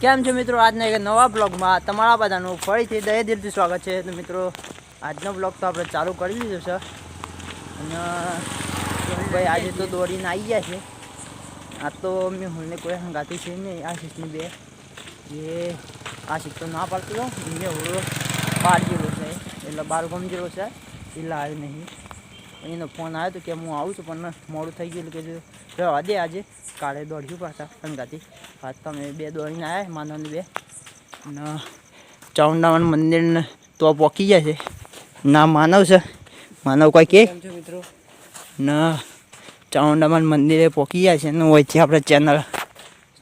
કેમ છો મિત્રો? આજના એક નવા બ્લોગમાં તમારા બધાનું ફરીથી દિલથી સ્વાગત છે. તો મિત્રો આજનો બ્લોગ તો આપણે ચાલુ કરી દીધો છે અને ભાઈ આજે તો દોડીને આવી ગયા છે. આ તો મેં હુંને કોઈ હંગાતી છે નહીં. આ શીખની બે એ આ શીખ તો ના પાડતો મેં હું બાર જેવો છે એટલે 12 ગમ જેવો છે એટલે આવ્યો નહીં. એનો ફોન આવ્યો તો કે હું આવું છું પણ મોડું થઈ ગયું કે રહેવા દે આજે કાલે દોડ્યું પાછા હંગાતી. આજ તો અમે બે દોડીને આવ્યા માનવની બે અને ચાઉંડામાનું મંદિરને તો પહોંચી ગયા છે. ના માનવ છે માનવ કોઈ કે મિત્રો ના ચાઉંડામાનું મંદિરે પહોંચી ગયા છે ને હોયથી આપણે ચેનલ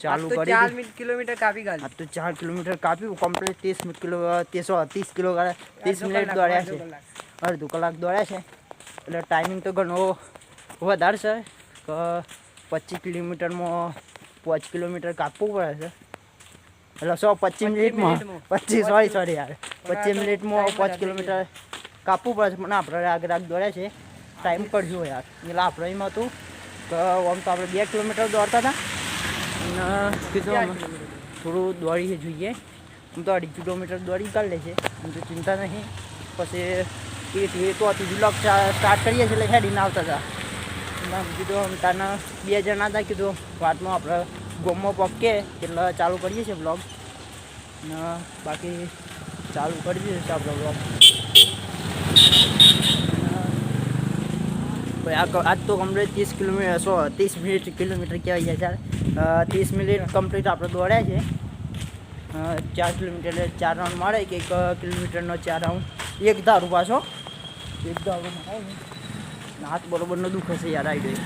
ચાલુ કરી 4 કિલોમીટર કાપી ગાલી. આ તો 4 કિલોમીટર કાપ્યું કમ્પ્લીટ 30 કિલો 30 મિનિટ દોડ્યા છે. અડધો કલાક દોડ્યા છે એટલે ટાઈમિંગ તો ઘણો વધારે છે કે 25 કિલોમીટરમાં 5 કિલોમીટર કાપવું પડે છે એટલે 25 મિનિટમાં 25 સોરી યાર 25 મિનિટમાં 5 કિલોમીટર કાપવું પડે છે. પણ આપણે આગળ દોડ્યા છે ટાઈમ કરજો યાર. એટલે આપણે એમાં હતું કે આમ તો આપણે 2 કિલોમીટર દોડતા હતા અને કીધું થોડું દોડી જોઈએ. આમ તો 2.5 કિલોમીટર દોડી કાઢી લે છે આમ તો ચિંતા નહીં. પછી એ તો બ્લોગ સ્ટાર્ટ કરીએ છીએ એટલે હેડીને આવતા હતા. કીધું તાના 2 જણા હતા કીધું વાતમાં આપણે ગોમમાં પકીએ એટલે ચાલુ કરીએ છીએ બ્લોગ અને બાકી ચાલુ કરી દીધું છે આપણો બ્લોગ. આજ તો કમ્પ્લીટ 30 કિલોમીટર કહેવાય છે. 30 મિનિટ કમ્પ્લીટ આપણે દોડ્યા છે. 4 કિલોમીટર 4 રાઉન્ડ મારે કે 1 કિલોમીટરનો 4 રાઉન્ડ એક ધારું પાછો એક ધારું મારે. હાથ બરોબરનો દુઃખ હશે યાર આવી ગઈ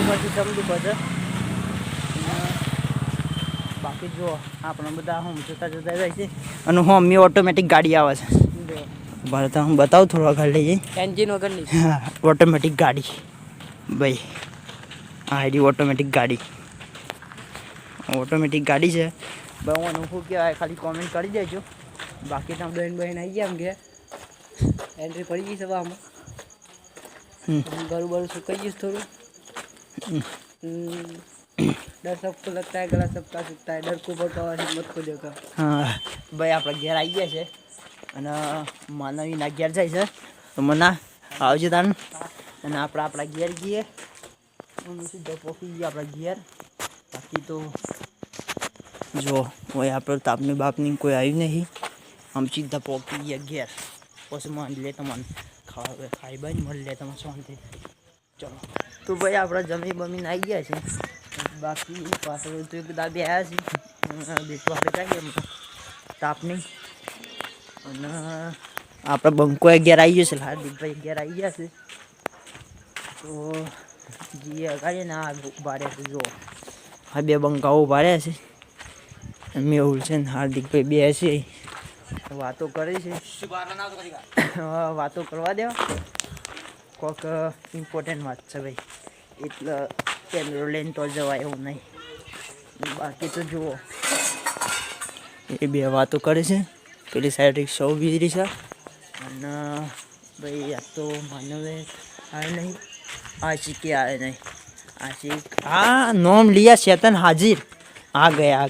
પછી સમ દુઃખ હશે. બાકી જો આપણે બધા હું જતા જાય છે અને હું અમ્મી ઓટોમેટિક ગાડી આવે છે. ભારત હું બતાવું થોડું આગળ લઈ જઈ એન્જિન વગરની ઓટોમેટિક ગાડી ભાઈ આ આઈડી ઓટોમેટિક ગાડી છે ભાઈ. હું શું કહેવાય ખાલી કોમેન્ટ કરી દેજો. બાકી તો બહેન આવી ગયા એમ કે એન્ટ્રી પડી ગઈ સભામાં. બરું સુકાઈ ગયું થોડું. डर सबको लगता है गला सबका सूखता है डर को बढ़ता है हिम्मत को देखा. હા ભાઈ આપણે ઘેર આવી ગયા છે અને માનવીના ઘેર જાય છે તો મને આવજે તાન અને આપણા ઘેર જઈએ. સીધા પહોંચી ગઈએ આપણા ઘેર. બાકી તો જો કોઈ આપણે તાપની બાપની કોઈ આવ્યું નહીં. આમ સીધા પહોંચી ગયા ઘેર. પછી માની લે તમને ખાઈ બાઈ મળી લે તમે શાંતિ. ચલો તો ભાઈ આપણે જમી બમીને આવી ગયા છે. બાકી પાછળ તો બધા બે આવ્યા છે બેસવા આપણે ચાલીએ તાપની અને આપણે બંકો ઘેર આવી ગયો છે. હાર્દિકભાઈ ઘેર આવી ગયા છે તો જે અગાડીએ ને આ ઉભા રહ્યા છે. જો આ બે બંકાઓ ઉભા રહ્યા છે. મેહુલ છે ને હાર્દિકભાઈ બે છે વાતો કરે છે. વાતો કરવા દેવા કોઈક ઇમ્પોર્ટન્ટ વાત છે ભાઈ એટલે કેમેરો લઈને તો જવાય એવું નહીં. બાકી તો જુઓ એ બે વાતો કરે છે. પેલી સાઈડ સૌ બીજરી છે અને ભાઈ આ તો માનવે આવે નહીં. આશિકે આવે નહીં. આશિક હા નોમ લિયા શેતન હાજર આ ગયા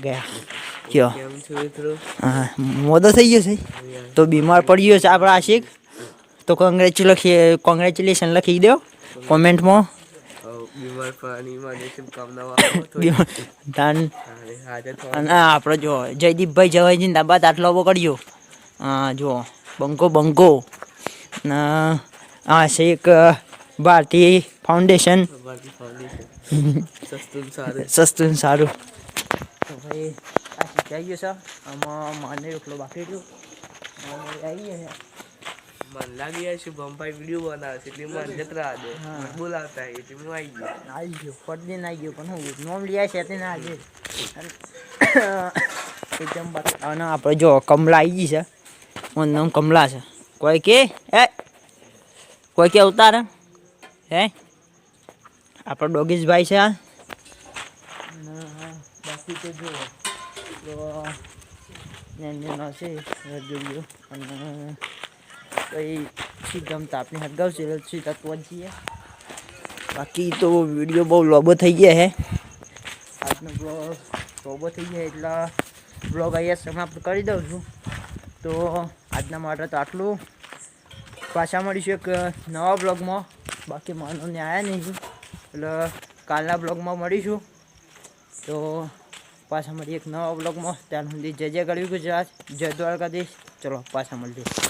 કયો હા મોદો થઈ ગયો છે તો બીમાર પડી ગયો છે આપણા આશિક. તો કોંગ્રેચ્યુલેશન લખી દો કોમેન્ટમાં. અને આપણે જો જયદીપભાઈ જવાય જિંદાબાદ આટલો પકડ્યો. હા જો બંકો આ છે એક ભારતીય ફાઉન્ડેશન સસ્તું સારું. તો ભાઈ આ શીખાઈ ગયો છે આમાં માને એટલો બાકી રહ્યો આવી ગયા છે. मन लागी है शुभमભાઈ વિડિયો બનાવે છે એટલે મને જતરા દે બોલાવતા હે એટલે હું આવી ગયો પડદીને આવી ગયો પણ હું નોમ લઈ આવ્યા છે તેને આજે એકદમ બાકી. અને આપણે જો કમલા આવી ગઈ છે. મારું નામ કમલા છે. કોઈ કે ઉતાર હે આપણો ડોગીસભાઈ છે. બાકી તો જો છે જોઈએ અને ભાઈ સીધમ તાપની હટગાવ છે સીધા તો જઈએ. બાકી તો વિડીયો બહુ લોબો થઈ ગયા છે. આજ આજનો બ્લોગ થોડો થઈ જાય એટલે બ્લોગ અહીંયા સમાપ્ત કરી દઉં છું. તો આજના માટે તો આટલું. પાછા મળીશું એક નવા બ્લોગમાં. બાકી માનવને આવ્યા નહીં એટલે કાલના બ્લોગમાં મળીશું. તો પાછા મળીએ એક નવા બ્લોગમાં. ત્યાં સુધી જય જય ગરવી ગુજરાત, જય દ્વારકાધીશ. ચલો પાછા મળીએ.